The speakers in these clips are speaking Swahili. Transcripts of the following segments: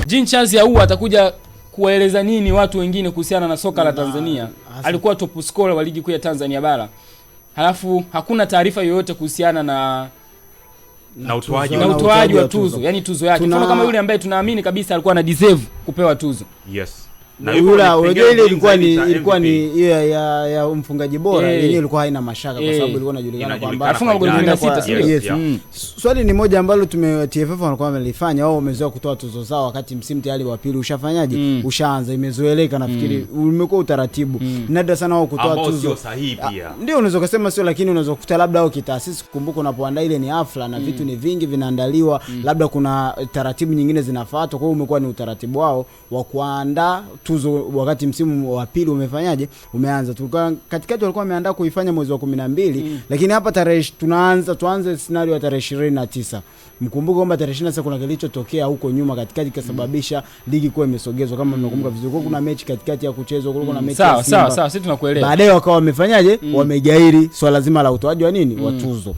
Jean Charles Ahoua atakuja kuwaeleza nini watu wengine kuhusiana na soka la Tanzania? Alikuwa top scorer wa ligi kuu ya Tanzania bara. Halafu hakuna taarifa yoyote kuhusiana na utoaji wa tuzo, yani tuzo yake. Mfano kama yule ambaye tunaamini kabisa alikuwa na deserve kupewa tuzo. Yes. Na ile ilikuwa ni hiyo ya mfungaji bora, yenyewe ilikuwa haina mashaka kwa sababu ilikuwa inajulikana kwamba alifunga magoli 16, sio? Swali ni moja ambalo TFF walikuwa wamelifanya, wao wamezoea kutoa tuzo zao wakati msimu tayari wa pili ushafanyaje, ushaanza, imezoeleka. Nafikiri umekuwa utaratibu nadra sana wao kutoa tuzo ambao sio sahihi pia. Ndio unaweza kusema sio, lakini unaweza kukuta labda au kitaasisi, kumbuka unapoandaa ile ni hafla na vitu ni vingi vinaandaliwa, labda kuna taratibu nyingine zinafuatwa. Kwa hiyo umekuwa ni utaratibu wao wa kuandaa tuzo wakati msimu wa pili umefanyaje, umeanza. Tulikuwa katikati walikuwa wameandaa kuifanya mwezi wa 12, lakini hapa tarehe tuanze scenario ya tarehe 29. Mkumbuke kwamba tarehe 29 kuna kilichotokea huko nyuma katikati kasababisha ligi kuwa imesogezwa, kama mnakumbuka vizuri. Kuna mechi katikati ya kuchezwa, kuna mechi ya Simba. Sawa, sisi tunakuelewa. Baadaye wakawa wamefanyaje, wamegairi swala zima la utoaji wa nini, wa tuzo.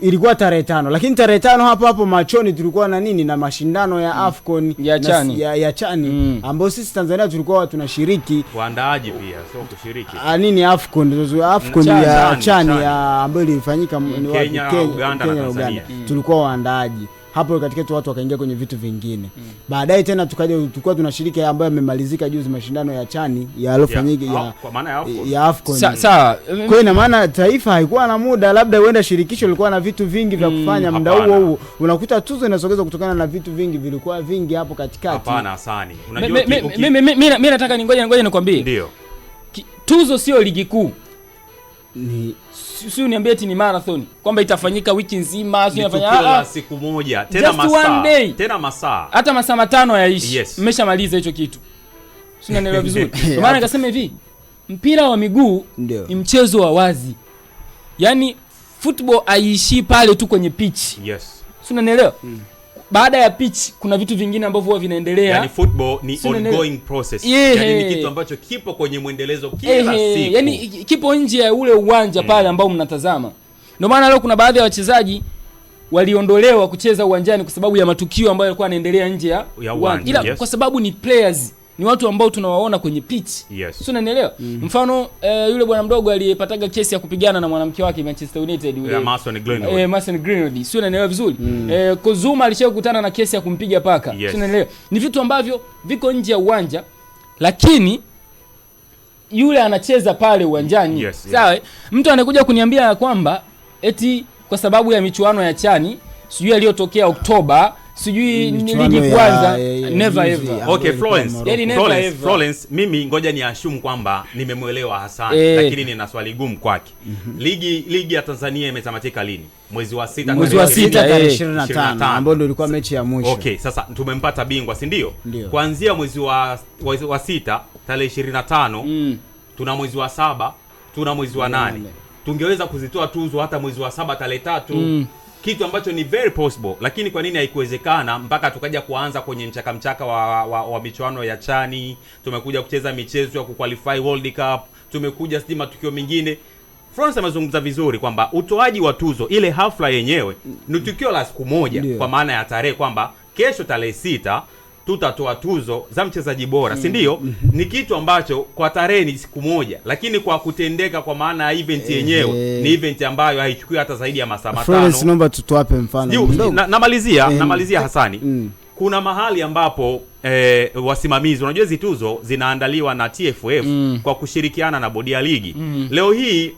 Ilikuwa tarehe 5, lakini tarehe 5 hapo machoni tulikuwa na nini, na mashindano ya AFCON ya Chani ambao sisi Tanzania tulikuwa tunashiriki, waandaaji pia sio kushiriki. AFCON ya Chani ambayo ilifanyika Kenya, Uganda na Tanzania. Tulikuwa waandaaji. Hapo katikati watu wakaingia kwenye vitu vingine. Baadaye tena tulikuwa tunashiriki ambayo yamemalizika juzi, mashindano ya Chani yalofanyika kwa maana ya AFCON. Sawa. Kwa ina maana taifa haikuwa na muda, labda uenda shirikisho lilikuwa na vitu vingi vya kufanya muda huo. Unakuta tuzo inasogezwa kutokana na vitu vingi vilikuwa vingi hapo katikati. Hapana Hasani. Unajua mimi nataka ngoja nikwambie. Ndio. Tuzo sio ligi kuu. Sio niambie eti ni marathon kwamba itafanyika wiki nzima, sio inafanya siku moja, tena masaa. Hata masaa 5 hayaishi. Mmeshamaliza hicho kitu. Sio unanielewa vizuri. Kwa maana nikasema hivi, mpira wa miguu ni mchezo wa wazi. Yaani football haiishi pale tu kwenye pitch. Yes. Sio unanielewa? Baada ya pitch kuna vitu vingine ambavyo huwa vinaendelea. Yaani football ni ongoing process. Yaani ni kitu ambacho kipo kwenye mwendelezo kila siku. Yaani kipo nje ya ule uwanja pale ambao mnatazama. Ndio maana leo kuna baadhi ya wachezaji waliondolewa kucheza uwanjani kwa sababu ya matukio ambayo yalikuwa yanaendelea nje ya uwanja. Ila kwa sababu ni players, ni watu ambao tunawaona kwenye pitch. Yes. Sio unanielewa? Mfano yule bwana mdogo aliyepataga kesi ya kupigana na mwanamke wake Manchester United yule. Mason Greenwood. Sio unanielewa vizuri? Kozuma alishakutana na kesi ya kumpiga paka. Yes. Sio unanielewa? Ni vitu ambavyo viko nje ya uwanja, lakini yule anacheza pale uwanjani. Yes. Sawa? Mtu anakuja kuniambia kwamba eti kwa sababu ya michuano ya Chani, sijui aliyotokea Oktoba, sijui ni ligi kwanza, never ever. Okay, Florence, mimi ngoja ni assume kwamba nimemuelewa Hassan, lakini nina swali gumu kwake. Ligi ya Tanzania imetamatika lini? Mwezi wa 6 tarehe 25 ambapo ndio ilikuwa mechi ya mwisho. Okay, sasa tumempata bingwa, si ndio? Kuanzia mwezi wa 6 tarehe 25, tuna mwezi wa 7, tuna mwezi wa 8. Tungeweza kuzitoa tuzo hata mwezi wa 7 tarehe 3. Kitu ambacho ni very possible, lakini kwa nini haikuwezekana mpaka tukaja kuanza kwenye mchaka wa michuano ya Chani, tumekuja kucheza michezo ya kuqualify World Cup, tumekuja stima matukio mengine. France amezungumza vizuri kwamba utoaji wa tuzo, ile hafla yenyewe ni tukio la siku moja, kwa maana ya tarehe kwamba kesho tarehe 6 tutatoa tuzo za mchezaji bora, si ndio? Ni kitu ambacho kwa tarehe ni siku moja, lakini kwa kutendeka kwa maana ya event yenyewe ni event ambayo haichukui hata zaidi ya masaa 5. France, naomba tutoape mfano. Namalizia Hasani. Kuna mahali ambapo wasimamizi, unajua hizo tuzo zinaandaliwa na TFF kwa kushirikiana na bodi ya ligi. Leo hii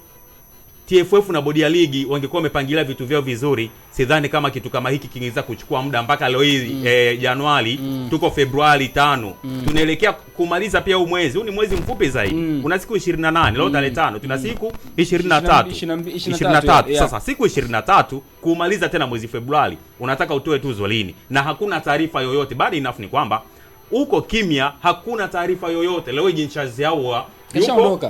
TFF na bodi ya ligi wangekuwa wamepangilia vitu vyao vizuri, sidhani kama kitu kama hiki kingeweza kuchukua muda mpaka leo hii Januari, tuko Februari 5. Tunaelekea kumaliza pia huu mwezi. Huu ni mwezi mfupi zaidi. Kuna siku 28, leo tarehe 5, tuna siku 23. Sasa siku 23 kumaliza tena mwezi Februari, unataka utoe tuzo lini? Na hakuna taarifa yoyote. Bado enough ni kwamba uko kimya, hakuna taarifa yoyote. Leo Jean Charles Ahoua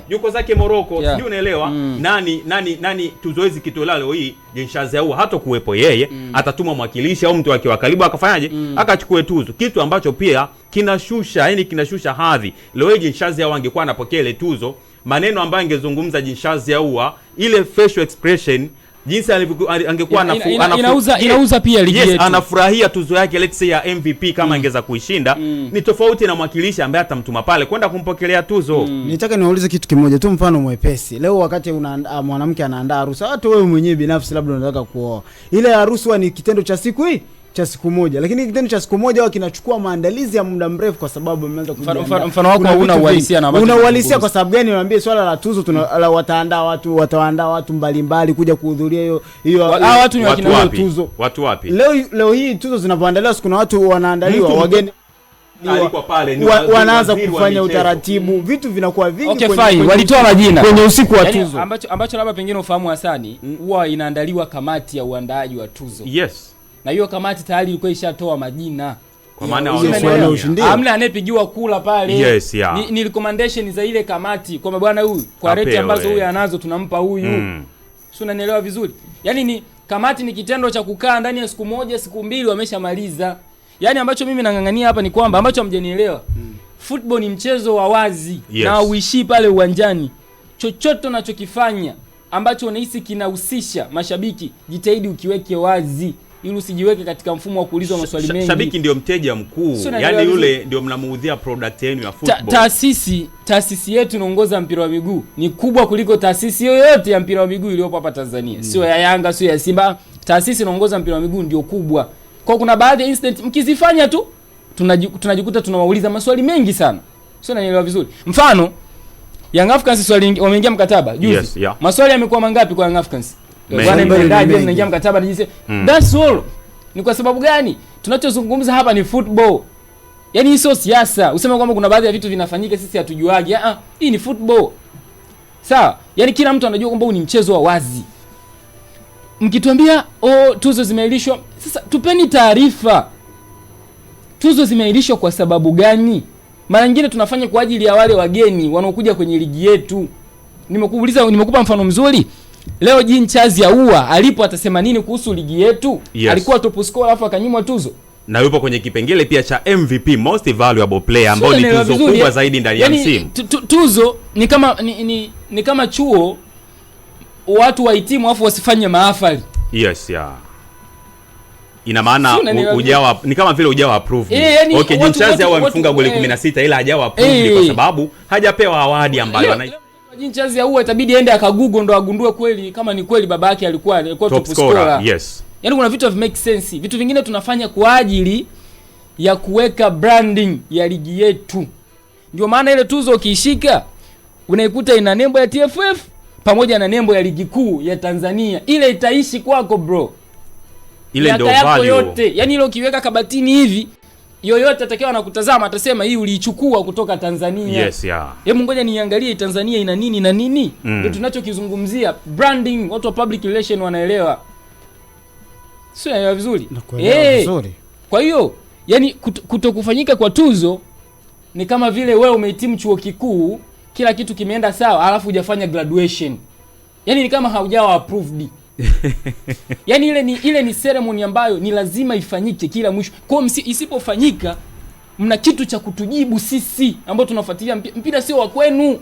yuko zake Morocco, sio unaelewa? Nani tuzoezi kitola leo hii Jean Charles Ahoua hata kuwepo yeye, atatuma mwakilishi au mtu wake wa karibu akafanyaje, akachukue tuzo, kitu ambacho pia kinashusha hadhi. Leo Jean Charles Ahoua angekuwa anapokea ile tuzo, maneno ambayo angezungumza Jean Charles Ahoua, ile facial expression jinsi angekuwa inauza pia ligi yetu. Yes, anafurahia tuzo yake let's say ya MVP kama angeza kuishinda. Ni tofauti na mwakilishi ambaye atamtuma pale kwenda kumpokelea tuzo. Nitaka niwaulize kitu kimoja tu, mfano mwepesi. Leo wakati mwanamke anaandaa harusi, hata wewe mwenyewe binafsi labda unataka kuoa, ile harusi ni kitendo cha siku moja, lakini kitendo cha siku moja wao kinachukua maandalizi ya muda mrefu kwa sababu umeanza kujiandaa. Mfano wako una uhalisia na una uhalisia kwa sababu gani? Niambie, swala la tuzo wataandaa watu mbalimbali kuja kuhudhuria hiyo watu ni wakina tuzo. Watu wapi? Leo hii tuzo zinapoandaliwa, kuna watu wanaandaliwa wageni alikuwa pale wanaanza kufanya utaratibu, vitu vinakuwa vingi. Okay, fine, walitoa majina kwenye usiku wa tuzo, ambacho labda pengine ufahamu Hasani, huwa inaandaliwa kamati ya uandaaji wa tuzo. Yes. Na hiyo kamati tayari ilikuwa ishatoa majina. Kwa maana hamna anayepigiwa kula pale. Yes, yeah. Ni recommendation za ile kamati kwamba bwana huyu kwa rate ambazo huyu anazo tunampa huyu. Sio, unanielewa vizuri? Yaani ni kamati ni kitendo cha kukaa ndani ya siku moja, siku mbili wameshamaliza. Yaani ambacho mimi nangangania hapa ni kwamba ambacho hamjanielewa. Football ni mchezo wa wazi. Yes. Na uishi pale uwanjani. Chochote unachokifanya ambacho unahisi kinahusisha mashabiki, jitahidi ukiweke wazi, ili usijiweke katika mfumo wa kuulizwa maswali mengi. Shabiki ndio mteja mkuu. Yaani yule ndio mnamuudhia product yenu ya football. Taasisi yetu inaongoza mpira wa miguu ni kubwa kuliko taasisi yoyote ya mpira wa miguu iliyopo hapa Tanzania. Sio ya Yanga, sio ya Simba. Taasisi inaongoza mpira wa miguu ndio kubwa. Kwa kuna baadhi ya incident mkizifanya tu tunajikuta tunawauliza maswali mengi sana. Sio, unanielewa vizuri? Mfano Young Africans swali wameingia mkataba juzi. Yes, yeah. Maswali yamekuwa mangapi kwa Young Africans? Bwana mtendaji anaingia mkataba najise. That's all. Ni kwa sababu gani? Tunachozungumza hapa ni football. Yaani hii sio siasa. Useme kwamba kuna baadhi ya vitu vinafanyika sisi hatujuagi. Hii ni football. Sawa? Yaani kila mtu anajua kwamba huu ni mchezo wa wazi. Mkituambia tuzo zimeahirishwa, sasa tupeni taarifa. Tuzo zimeahirishwa kwa sababu gani? Mara nyingine tunafanya kwa ajili ya wale wageni wanaokuja kwenye ligi yetu. Nimekupa mfano mzuri. Leo Jean Charles Ahoua alipo atasema nini kuhusu ligi yetu? Yes. Alikuwa top scorer alafu akanyimwa tuzo. Na yupo kwenye kipengele pia cha MVP, most valuable player, ambao ni tuzo kubwa zaidi ndani ya msimu. Tuzo ni kama chuo watu wahitimu alafu wasifanye mahafali. Yes, yeah. Ina maana ujawa ni kama vile ujawa approved. Okay, Jean Charles Ahoua amefunga goli 16 ila hajawa approved kwa sababu hajapewa awadi ambayo Jean Charles Ahoua itabidi aende akagoogle ndo agundue kweli kama ni kweli baba yake alikuwa top scorer. Yes. Yaani kuna vitu make sense. Vitu vingine tunafanya kwa ajili ya kuweka branding ya ligi yetu. Ndio maana ile tuzo ukiishika unaikuta ina nembo ya TFF pamoja na nembo ya ligi kuu ya Tanzania. Ile itaishi kwako bro. Ile ndio value yote. Yaani ile ukiweka kabatini hivi, yoyote atakayewa anakutazama atasema hii uliichukua kutoka Tanzania. Yes, yeah. Hebu ngoja niangalie Tanzania ina nini na nini. Ndio tunachokizungumzia. Branding, watu wa public relation wanaelewa. Sio ya vizuri. Vizuri. Kwa hiyo, yani kutokufanyika kwa tuzo ni kama vile wewe umehitimu chuo kikuu, kila kitu kimeenda sawa, alafu hujafanya graduation. Yani ni kama haujawa approved. Yani ile ni ceremony ambayo ni lazima ifanyike kila mwisho. Kwa hiyo isipofanyika mna kitu cha kutujibu sisi ambao tunafuatilia mpira sio wa kwenu.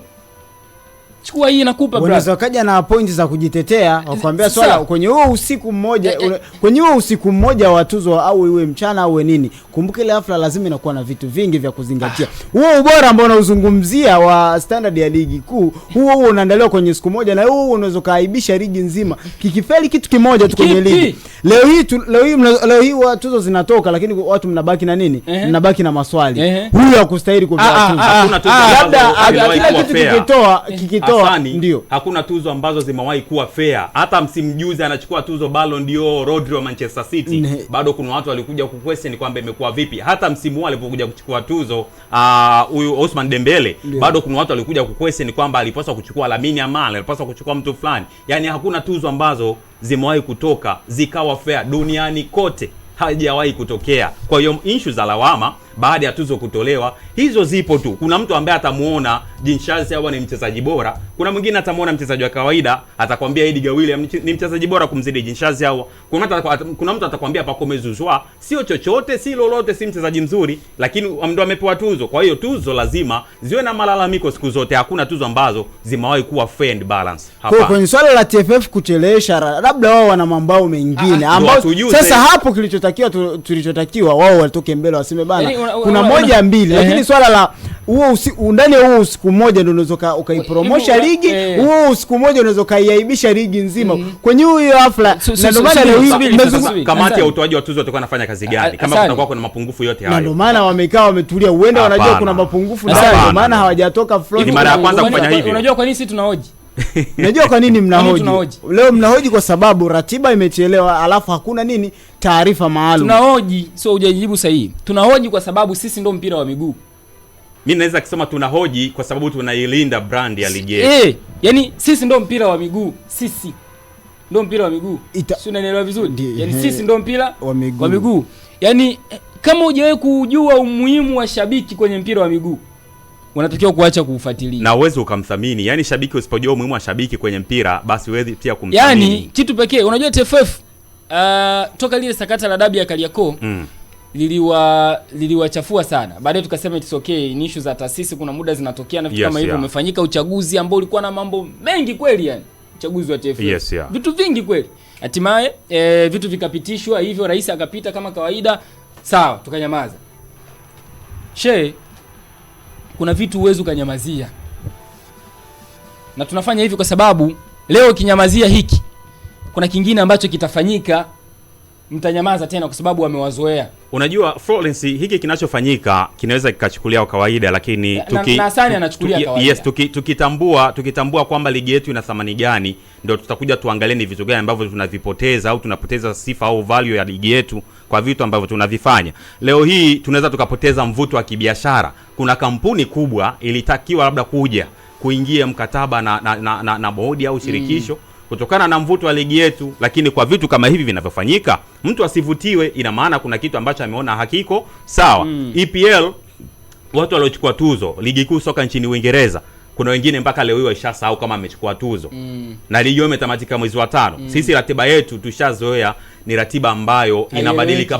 Chukua hii nakupa brother. Unaweza kaja na pointi za kujitetea, wakwambia swala kwenye huo usiku mmoja, kwenye huo usiku mmoja wa tuzo au iwe mchana au nini. Kumbuka ile hafla lazima inakuwa na vitu vingi vya kuzingatia. Huo ubora ambao unauzungumzia wa standard ya ligi kuu, huo unaandaliwa kwenye siku moja na huo unaweza kaaibisha ligi nzima. Kikifeli kitu kimoja tu kwenye ligi. Leo hii tuzo zinatoka lakini watu mnabaki na nini? Mnabaki na maswali. Huyu hakustahili kupewa tuzo. Hakuna tuzo. Labda kila kitu kikitoa ndio. Hakuna tuzo ambazo zimewahi kuwa fair. Hata msimu juzi anachukua tuzo Ballon d'Or Rodri wa Manchester City. Bado kuna watu walikuja kuquestion kwamba imekuwa vipi. Hata msimu wale alipokuja kuchukua tuzo huyu Ousmane Dembele, bado kuna watu walikuja kuquestion kwamba alipaswa kuchukua Lamine Yamal, alipaswa kuchukua mtu fulani. Yaani hakuna tuzo ambazo zimewahi kutoka zikawa fair duniani kote. Hajawahi kutokea. Kwa hiyo issue za lawama baada ya tuzo kutolewa. Hizo zipo tu. Kuna mtu ambaye atamuona Jean Charles Ahoua ni mchezaji bora, kuna mwingine atamuona mchezaji wa kawaida atakwambia Edgar Williams ni mchezaji bora kumzidi Jean Charles Ahoua. Kuna mtu atakwambia Pacome Zouzoua sio chochote, si lolote, si mchezaji mzuri, lakini ndio amepewa tuzo. Kwa hiyo tuzo lazima ziwe na malalamiko siku zote. Hakuna tuzo ambazo zimewahi kuwa fair and balance hapa. Kwa kwenye swala la TFF kuchelewesha, labda wao wana mambao mengine ambao sasa hapo tulichotakiwa wao walitoke mbele waseme bana kuna moja mbili, lakini swala la huo ndani ya huo usiku mmoja ndio unaweza ukaipromosha ligi, huo usiku mmoja unaweza ukaiaibisha ligi nzima kwenye hiyo hafla. Na ndio maana leo kamati ya utoaji wa tuzo itakuwa inafanya kazi gani kama kutakuwa kuna mapungufu yote hayo? Na ndio maana wamekaa wametulia, uende wanajua kuna mapungufu ndani, ndio maana hawajatoka front. Ni mara ya kwanza kufanya hivyo. Unajua kwa nini sisi tunahoji? Unajua kwa nini mnahoji? Leo mnahoji kwa sababu ratiba imechelewa, alafu hakuna nini taarifa maalum. Tunahoji, sio hujajibu sahihi. Tunahoji kwa sababu sisi ndio mpira wa miguu. Mimi naweza kusema tunahoji kwa sababu tunailinda brand ya ligi yetu. Yani sisi ndio mpira wa miguu. Sisi ndio mpira wa miguu. Si unanielewa vizuri? Yani sisi ndio mpira wa miguu. Yani kama hujawahi kujua umuhimu wa shabiki kwenye mpira wa miguu, unatakiwa kuacha kuufuatilia. Na uwezo ukamthamini. Yani shabiki usipojua umuhimu wa shabiki kwenye mpira, basi uwezi pia kumthamini. Yani kitu pekee, unajua TFF toka lile sakata la dabi ya Kariakoo liliwachafua sana. Baadaye tukasema it's okay, ni issue za taasisi, kuna muda zinatokea na vitu kama hivyo. Umefanyika uchaguzi ambao ulikuwa na mambo mengi kweli, yani uchaguzi wa TFF. Vitu vingi kweli. Hatimaye vitu vikapitishwa hivyo, rais akapita kama kawaida. Sawa, tukanyamaza. Kuna vitu uwezo ukanyamazia. Na tunafanya hivi kwa sababu leo kinyamazia hiki, kuna kingine ambacho kitafanyika, mtanyamaza tena kwa sababu wamewazoea. Unajua Florence, hiki kinachofanyika kinaweza kikachukulia kawaida, lakini anachukulia kawaida. Yes, tukitambua kwamba ligi yetu ina thamani gani, ndio tutakuja tuangalie ni vitu gani ambavyo tunavipoteza au tunapoteza sifa au value ya ligi yetu kwa vitu ambavyo tunavifanya. Leo hii tunaweza tukapoteza mvuto wa kibiashara. Kuna kampuni kubwa ilitakiwa labda kuingia mkataba na bodi au shirikisho kutokana na mvuto wa ligi yetu, lakini kwa vitu kama hivi vinavyofanyika mtu asivutiwe, ina maana kuna kitu ambacho ameona hakiko sawa. EPL, watu waliochukua tuzo ligi kuu soka nchini Uingereza, kuna wengine mpaka leo hiyo ishasahau kama amechukua tuzo. Na ligi hiyo imetamatika mwezi wa 5. Sisi ratiba yetu tushazoea ni ratiba ambayo inabadilika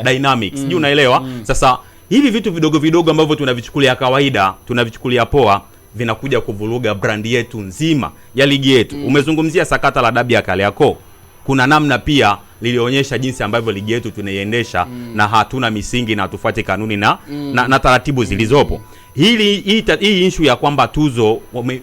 dynamics. Sijui unaelewa? Sasa hivi vitu vidogo vidogo ambavyo tunavichukulia kawaida, tunavichukulia poa, vinakuja kuvuruga brand yetu nzima ya ligi yetu. Umezungumzia sakata la dabi ya Kariakoo. Kuna namna pia lilionyesha jinsi ambavyo ligi yetu tunaiendesha na hatuna misingi na tufuate kanuni na taratibu zilizopo. Hii issue ya kwamba tuzo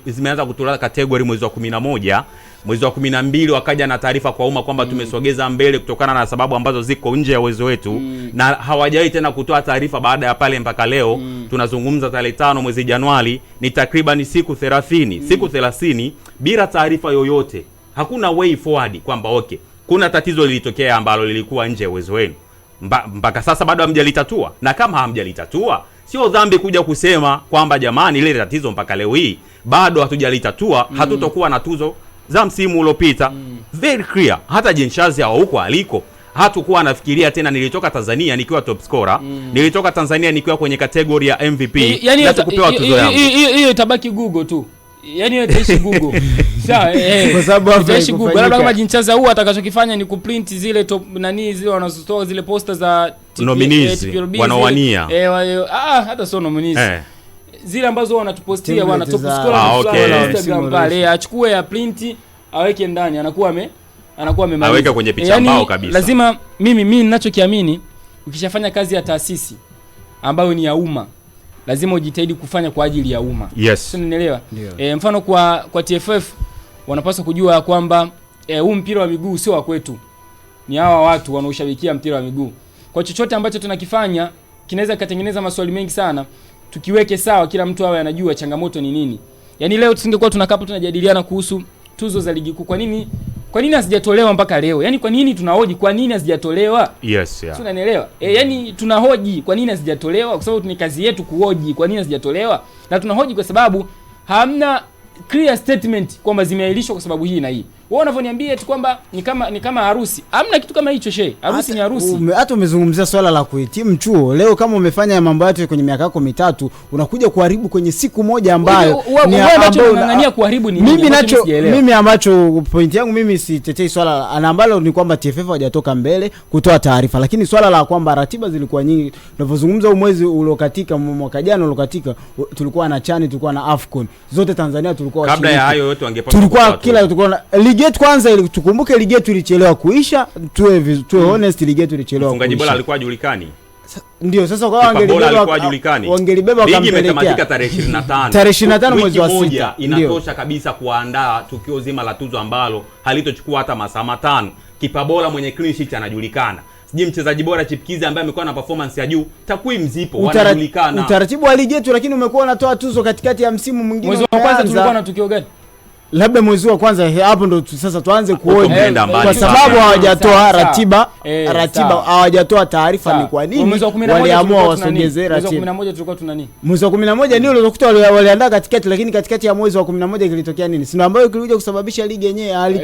zimeanza kutolewa kategori mwezi wa 11, mwezi wa 12 wakaja na taarifa kwa umma kwamba tumesogeza mbele kutokana na sababu ambazo ziko nje ya uwezo wetu, na hawajai tena kutoa taarifa baada ya pale mpaka leo. Tunazungumza tarehe 5 mwezi Januari, ni takriban siku 30. Siku 30 bila taarifa yoyote. Hakuna way forward kwamba okay, kuna tatizo lilitokea ambalo lilikuwa nje ya uwezo wenu. Mpaka sasa bado hamjalitatua. Na kama hamjalitatua, sio dhambi kuja kusema kwamba jamani, ile tatizo mpaka leo hii bado hatujalitatua, hatutokuwa na tuzo za msimu uliopita. Very clear. Hata Jean Charles Ahoua huko aliko hatakuwa anafikiria tena nilitoka Tanzania nikiwa top scorer, nilitoka Tanzania nikiwa kwenye kategori ya MVP, na tukupewa tuzo yangu. Hiyo itabaki Google tu. Yaani hiyo itaishi Google. Sawa, kwa sababu itaishi Google. Labda kama Jean Charles Ahoua atakachokifanya ni kuprint zile top zile wanazotoa zile poster za nominees wanawania. Hata sio nominees. Zile ambazo wanatupostia wana top scorer na Instagram pale, achukue ya print aweke ndani, anakuwa amemaliza. Aweka kwenye picha mbao kabisa. Lazima mimi ninachokiamini, ukishafanya kazi ya taasisi ambayo ni ya umma, lazima ujitahidi kufanya kwa ajili ya umma. Yes. Unanielewa? Mfano kwa TFF wanapaswa kujua kwamba huu mpira wa miguu sio wa kwetu. Ni hawa watu wanaoshabikia mpira wa miguu. Kwa chochote ambacho tunakifanya kinaweza katengeneza maswali mengi sana. Tukiweke sawa, kila mtu awe anajua changamoto ni nini. Yaani leo tusingekuwa tunakaa hapa tunajadiliana kuhusu tuzo za ligi kuu. Kwa nini hazijatolewa mpaka leo? Yaani kwa nini tunahoji kwa nini hazijatolewa? Yes, yeah. Unanielewa? Yaani tunahoji kwa nini hazijatolewa kwa sababu ni kazi yetu kuhoji kwa nini hazijatolewa. Na tunahoji kwa sababu hamna clear statement kwamba zimeahirishwa kwa sababu hii na hii. Wewe unavyoniambia eti kwamba ni kama harusi. Hamna kitu kama hicho shehe. Harusi ni harusi. Hata umezungumzia swala la kuhitimu chuo. Leo kama umefanya mambo yote kwenye miaka yako mitatu, unakuja kuharibu kwenye siku moja ambayo ni ambacho unang'ang'ania kuharibu ni nini? Mimi ambacho point yangu mimi sitetei swala ambalo ni kwamba TFF hajatoka mbele kutoa taarifa, lakini swala la kwamba ratiba zilikuwa nyingi. Tunavyozungumza mwezi uliokatika, mwaka jana uliokatika, tulikuwa na Chani, tulikuwa na Afcon. Zote Tanzania tulikuwa kabla ya hayo yote wangepata. Tulikuwa na ligi yetu kwanza, ili tukumbuke ligi yetu ilichelewa kuisha, tuwe honest, ligi yetu ilichelewa kuisha. Mfungaji bora alikuwa hajulikani. Ndio sasa kwa wangelibeba ligi imetamatika tarehe 25. Tarehe 25 mwezi wa 6 inatosha kabisa kuandaa tukio zima la tuzo ambalo halitochukua hata masaa 5. Kipa bora mwenye clean sheet anajulikana. Siji mchezaji bora chipukizi ambaye amekuwa na performance ya juu, takwimu zipo, wanajulikana. Utaratibu wa ligi yetu, lakini umekuwa unatoa tuzo katikati ya msimu mwingine. Mwezi wa kwanza tulikuwa na tukio gani? Labda mwezi wa kwanza, hapo ndo sasa tuanze kuona, kwa sababu hawajatoa ratiba hawajatoa taarifa ni kwa nini waliamua wasogeze ratiba. Mwezi wa 11 tulikuwa tuna nini? Mwezi wa 11 ndio uliokuta waliandaa katikati, lakini katikati ya mwezi wa 11 kilitokea nini? Sio ambayo kilikuja kusababisha ligi yenyewe.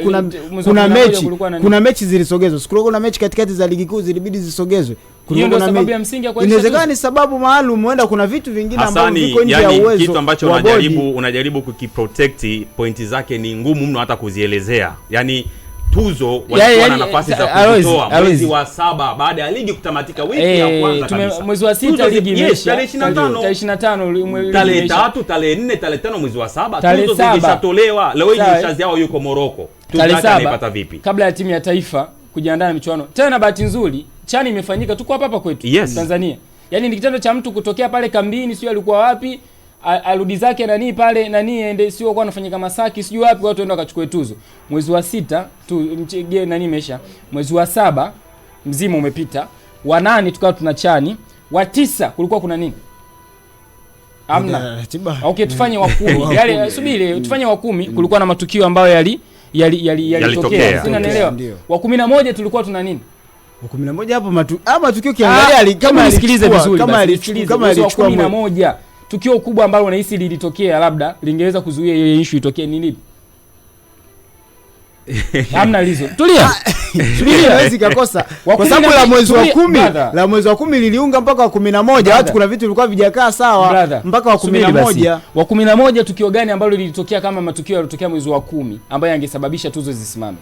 Kuna mechi zilisogezwa. Siku kuna mechi katikati za ligi kuu zilibidi zisogezwe. Kuna sababu ya msingi kwa hiyo inawezekana ni sababu maalum, huenda kuna vitu vingine ambavyo viko nje ya uwezo. Kitu ambacho unajaribu kukiprotect, pointi zake ni ngumu mno hata kuzielezea. Yani tuzo walikuwa na nafasi za kutoa mwezi wa 7 baada ya ligi kutamatika, wiki ya kwanza kabisa. Mwezi wa 6 ligi imeisha, tarehe 25, tarehe 3, tarehe 4, tarehe 5 mwezi wa 7 tuzo zilishatolewa. Leo hii shazi yao yuko Morocco. Tuzo anaipata vipi? Kabla ya timu ya taifa kujiandaa na michuano. Tena bahati nzuri Chani imefanyika tuko hapa kwetu Tanzania. Yaani ni kitendo cha mtu kutokea pale kambini, sio alikuwa wapi, arudi zake pale ende sio kwa anafanyika Masaki, sio wapi, watu waenda wakachukue tuzo. Mwezi wa 6 imesha. Mwezi wa 7 mzima umepita. Wa 8 tukawa tuna Chani. Wa 9 kulikuwa kuna nini? Amna. Okay, tufanye wa 10. Yale subiri, tufanye wa 10. Kulikuwa na matukio ambayo yalitokea. Sina naelewa. Wa 11 tulikuwa tuna nini? Wa 11 hapo matukio kiangalia kama nisikilize vizuri, kama alichukua 11 tukio kubwa ambalo unahisi lilitokea labda lingeweza kuzuia ile issue itokee ni lipi? Hamna lizo. Tulia. Hawezi kukosa. Kwa sababu la mwezi wa 10 liliunga mpaka wa 11. Watu kuna vitu vilikuwa vijakaa sawa mpaka wa 11. Wa 11 tukio gani ambalo lilitokea kama matukio yalotokea mwezi wa 10 ambayo yangesababisha tuzo zisimame?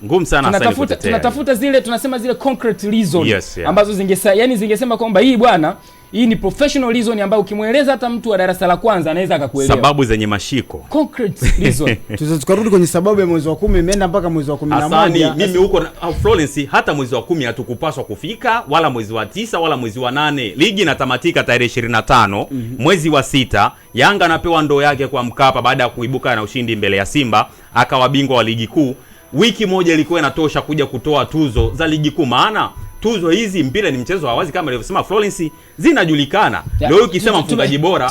Ngumu sana sasa. Tunatafuta zile tunasema zile concrete reason ambazo zingesema kwamba hii bwana, hii ni professional reason ambayo ukimweleza hata mtu wa darasa la kwanza anaweza akakuelewa. Sababu zenye mashiko. Concrete reason. Tukarudi kwenye sababu ya mwezi wa 10 imeenda mpaka mwezi wa 11. Asani, mimi huko Florence hata mwezi wa 10 hatukupaswa kufika, wala mwezi wa 9 wala mwezi wa 8. Ligi inatamatika tarehe 25, mwezi wa 6, Yanga anapewa ndoo yake kwa Mkapa baada ya kuibuka na ushindi mbele ya Simba, akawa bingwa wa ligi kuu. Wiki moja ilikuwa inatosha kuja kutoa tuzo za ligi kuu, maana tuzo hizi, mpira ni mchezo wa wazi kama alivyosema Florence, zinajulikana. Leo ukisema mfungaji bora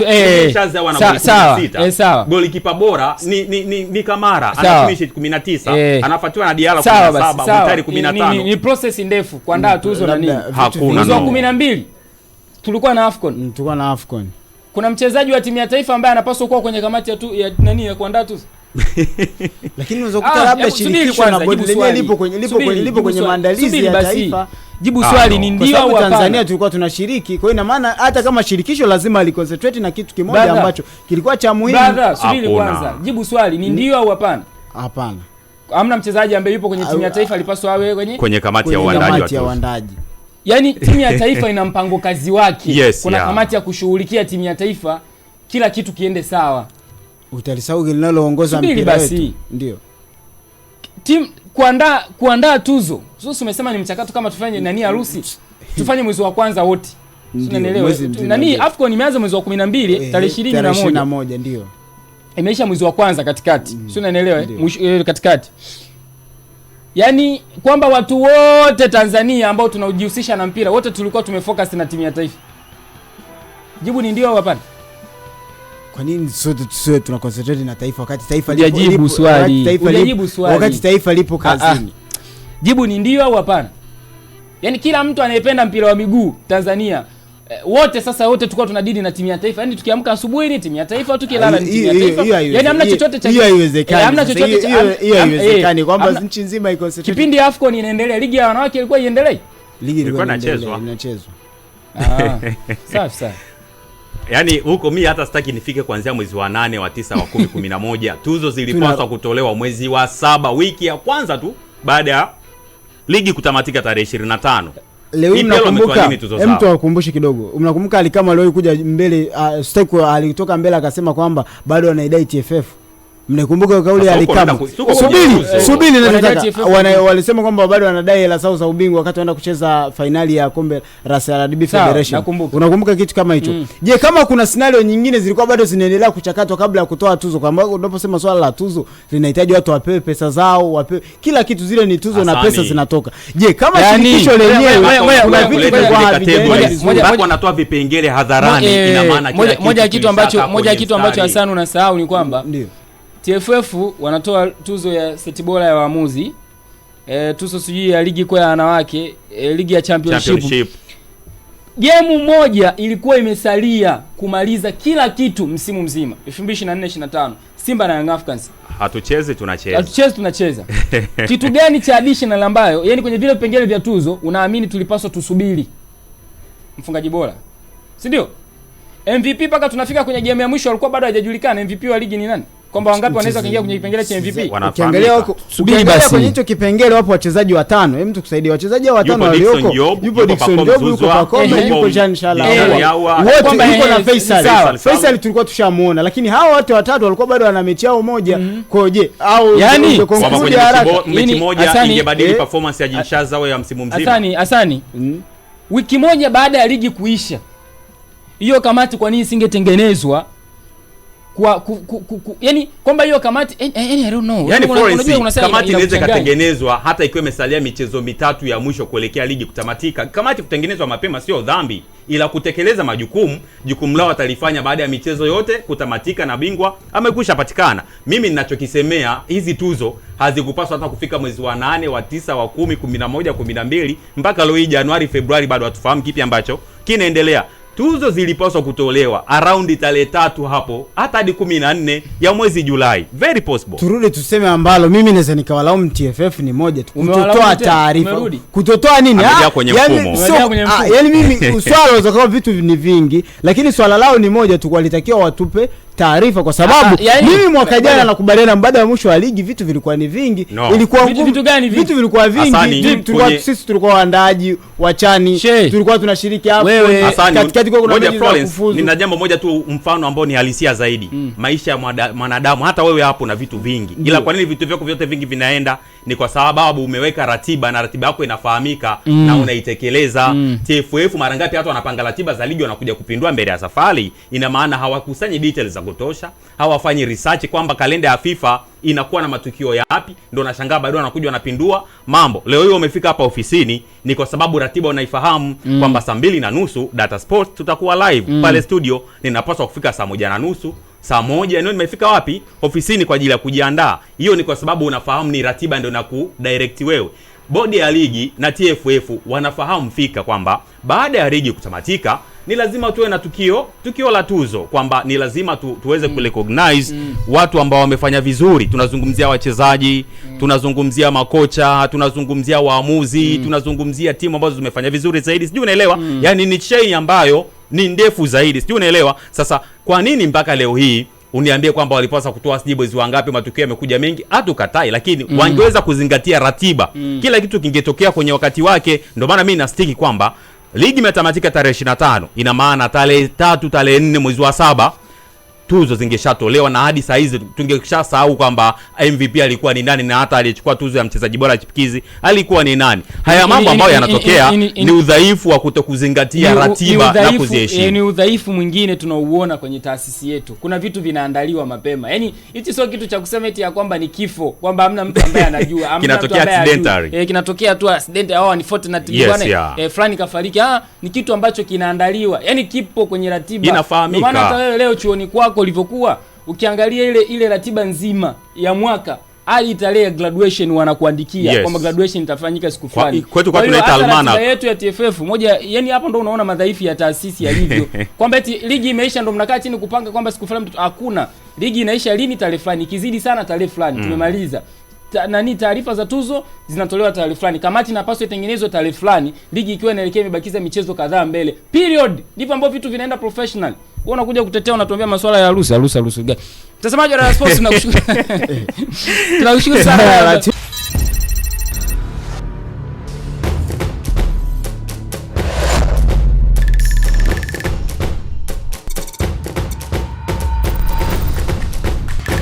Shaza wana goli 16, golikipa bora ni Kamara ana finish 19, anafuatiwa na Diallo 17, Mtari 15. Ni process ndefu kuandaa tuzo na nini. Hakuna. Mwezi wa 12 tulikuwa na Afcon. Kuna mchezaji wa timu ya taifa ambaye anapaswa kuwa kwenye kamati ya kuandaa tuzo. Lakini unaweza kukuta labda shirikisho na bodi lenyewe lipo kwenye maandalizi ya taifa. Jibu swali ni ndio au hapana. Tanzania tulikuwa tunashiriki, kwa hiyo ina maana hata kama shirikisho lazima aliconcentrate na kitu kimoja ambacho kilikuwa cha muhimu. Subiri kwanza. Jibu swali ni ndio au hapana? Hapana. Hamna mchezaji ambaye yupo kwenye timu ya taifa alipaswa awe kwenye kamati ya uandaji. Yaani timu ya taifa ina mpango kazi wake. Kuna kamati ya kushughulikia timu ya taifa, kila kitu kiende sawa. Utalisahau linaloongoza mpira wetu. Ndio. Timu kuandaa tuzo. Sasa umesema ni mchakato kama tufanye harusi. Tufanye mwezi wa kwanza wote. Unaelewa? Afcon imeanza mwezi wa 12 tarehe 21 ndio. Imeisha mwezi wa kwanza katikati. Sio unaelewa? Katikati. Yaani kwamba watu wote Tanzania ambao tunajihusisha na mpira wote tulikuwa tumefocus na timu ya taifa. Jibu ni ndio au hapana? Kwa nini sote tusiwe tuna concentrate na taifa wakati taifa lipo? Jibu swali. Wakati taifa lipo kazini. Jibu ni ndio au hapana? Yaani kila mtu anayependa mpira wa miguu Tanzania wote sasa wote tulikuwa tunadili na timu ya taifa. Yaani tukiamka asubuhi ni timu ya taifa, tukilala ni timu ya taifa. Yaani hamna chochote cha hiyo haiwezekani. Hamna chochote cha hiyo haiwezekani kwamba nchi nzima iko concentrate. Kipindi AFCON inaendelea, ligi ya wanawake ilikuwa iendelee. Ligi ilikuwa inachezwa. Safi safi. Yaani huko mimi hata sitaki nifike kuanzia mwezi wa 8, wa 9, wa 10, 11. Tuzo zilipaswa kutolewa mwezi wa 7, wiki ya kwanza tu baada ya ligi kutamatika tarehe 25. Leo mnakumbuka, mtu akumbushe kidogo. Mnakumbuka Alikama leo kuja mbele Steko alitoka mbele akasema kwamba bado anaidai TFF. Mnakumbuka kauli ya Alikama? Subiri nataka walisema kwamba bado wanadai hela zao za ubingwa wakati wanaenda kucheza finali ya kombe la CRDB Federation. Unakumbuka kitu kama hicho? Je, kama kuna scenario nyingine zilikuwa bado zinaendelea kuchakatwa kabla ya kutoa tuzo, kwamba unaposema swala la tuzo linahitaji watu wapewe pesa zao, wapewe kila kitu, zile ni tuzo na pesa zinatoka. Je, kama shirikisho lenyewe kuna vitu kwa havijaenda wanatoa vipengele hadharani, ina maana kila moja ya kitu ambacho Hassan unasahau ni kwamba ndio TFF wanatoa tuzo ya seti bora ya waamuzi, tuzo sijui ya ligi kwa ya wanawake, ligi ya championship. Game moja ilikuwa imesalia kumaliza kila kitu msimu mzima 2024-25, Simba na Young Africans. Hatuchezi tunacheza. Kitu gani cha additional ambayo yani kwenye vile vipengele vya tuzo unaamini tulipaswa tusubiri mfungaji bora, si ndio? MVP paka tunafika kwenye game ya mwisho alikuwa bado hajajulikana MVP wa ligi ni nani, kwamba wangapi wanaweza kuingia kwenye kipengele cha MVP. Ukiangalia huko subiri basi kwenye hicho kipengele wapo wachezaji watano. Hem, tukusaidie wachezaji hao watano walioko. Yupo Dickson Job, yupo Pakome, yupo Jean Shala. Wote yuko na Faisal. Faisal tulikuwa tushamuona, lakini hao wote watatu walikuwa bado wana mechi yao moja. Kwa je, au conclude haraka mechi moja ingebadili performance ya Jinshaza wao ya msimu mzima. Asani. Wiki moja baada ya ligi kuisha, hiyo kamati kwa nini isingetengenezwa yani kwamba hiyo kamati I don't know. Yani unajua kamati inaweza kutengenezwa hata ikiwa imesalia michezo mitatu ya mwisho kuelekea ligi kutamatika. Kamati kutengenezwa mapema sio dhambi, ila kutekeleza jukumu lao watalifanya baada ya michezo yote kutamatika na bingwa amekwisha patikana. Mimi ninachokisemea, hizi tuzo hazikupaswa hata kufika mwezi wa 8, wa 9, wa 10, 11, 12 mpaka leo Januari, Februari bado hatufahamu kipi ambacho kinaendelea. Tuzo zilipaswa kutolewa around tarehe 3 hapo hata hadi 14 ya mwezi Julai. Very possible. Turudi tuseme ambalo mimi naweza nikawalaumu TFF ni moja tu. Kutotoa taarifa. Kutotoa nini? Yani mimi swala unaweza kama vitu ni vingi, lakini swala lao ni moja tu, walitakiwa watupe taarifa kwa sababu mimi mwaka jana nakubaliana baada ya mwisho wa ligi vitu vilikuwa ni vingi. Ilikuwa vitu gani vingi? Vitu vilikuwa vingi. Sisi tulikuwa waandaaji wachani, tulikuwa tunashiriki hapo katikati kwa kuna mechi za kufuzu. Nina jambo moja tu mfano ambao ni halisia zaidi. Maisha ya mwanadamu, hata wewe hapo na vitu vingi. Ila kwa nini vitu vyako vyote vingi vinaenda? Ni kwa sababu umeweka ratiba na ratiba yako inafahamika na unaitekeleza. TFF mara ngapi watu wanapanga ratiba za ligi wanakuja kupindua mbele ya safari? Ina maana hawakusanyi details za kutosha, hawafanyi research kwamba kalenda ya FIFA inakuwa na matukio yapi, ndio nashangaa bado wanakuja wanapindua mambo. Leo hiyo umefika hapa ofisini ni kwa sababu ratiba unaifahamu kwamba saa 2:30 Data Sport tutakuwa live pale studio, ninapaswa kufika saa 1:30, saa 1 ndio nimefika wapi ofisini kwa ajili ya kujiandaa. Hiyo ni kwa sababu unafahamu ni ratiba ndio inakudirect wewe. Bodi ya ligi na TFF wanafahamu fika kwamba baada ya ligi kutamatika ni lazima tuwe na tukio la tuzo, kwamba ni lazima tuweze kurecognize watu ambao wamefanya vizuri. Tunazungumzia wachezaji, tunazungumzia makocha, tunazungumzia waamuzi, tunazungumzia timu ambazo zimefanya vizuri zaidi. Sijui unaelewa? Yani ni chain ambayo ni ndefu zaidi. Sijui unaelewa? Sasa kwa nini mpaka leo hii uniambie kwamba walipaswa kutoa sijui wangapi, matukio yamekuja mengi, hatukatai, lakini wangeweza kuzingatia ratiba. Kila kitu kingetokea kwenye wakati wake. Ndio maana mimi nastiki kwamba ligi imetamatika tarehe 25, ina maana tarehe 3, tarehe 4 mwezi wa 7 tuzo zingeshatolewa, na hadi saa hizi tungeshasahau kwamba MVP alikuwa ni nani na hata aliyechukua tuzo ya mchezaji bora chipukizi alikuwa ni nani. Haya mambo ambayo yanatokea ni udhaifu wa kutokuzingatia ratiba na kuziheshimu. Ni udhaifu mwingine tunauona kwenye taasisi yetu. Kuna vitu vinaandaliwa mapema. Yaani hichi sio kitu cha kusema eti ya kwamba ni kifo, kwamba hamna mtu ambaye anajua, hamna mtu ambaye accidentally. Kinatokea tu accident au ni fortunate bwana fulani kafariki. Ni kitu ambacho kinaandaliwa. Yaani kipo kwenye ratiba. Inafahamika. Maana hata wewe leo chuoni kwako ulivyokuwa ukiangalia ile ratiba nzima ya mwaka hadi tarehe ya graduation wanakuandikia kwamba graduation itafanyika siku fulani. Kwetu kwa tunaita almana yetu ya TFF moja, yani hapa ndo unaona madhaifu ya taasisi yalivyo. Kwamba eti ligi imeisha ndo mnakaa chini kupanga kwamba siku fulani hakuna. Ligi inaisha lini? Tarehe fulani. Ikizidi sana tarehe fulani tumemaliza. Taarifa za tuzo zinatolewa tarehe fulani. Kamati inapaswa itengenezwe tarehe fulani. Ligi ikiwa inaelekea imebakiza michezo kadhaa mbele. Period. Ndivyo ambavyo vitu vinaenda professional. Wewe unakuja kutetea, unatuambia masuala ya harusi. Mtazamaji wa Sports tunakushukuru. Tunakushukuru sana.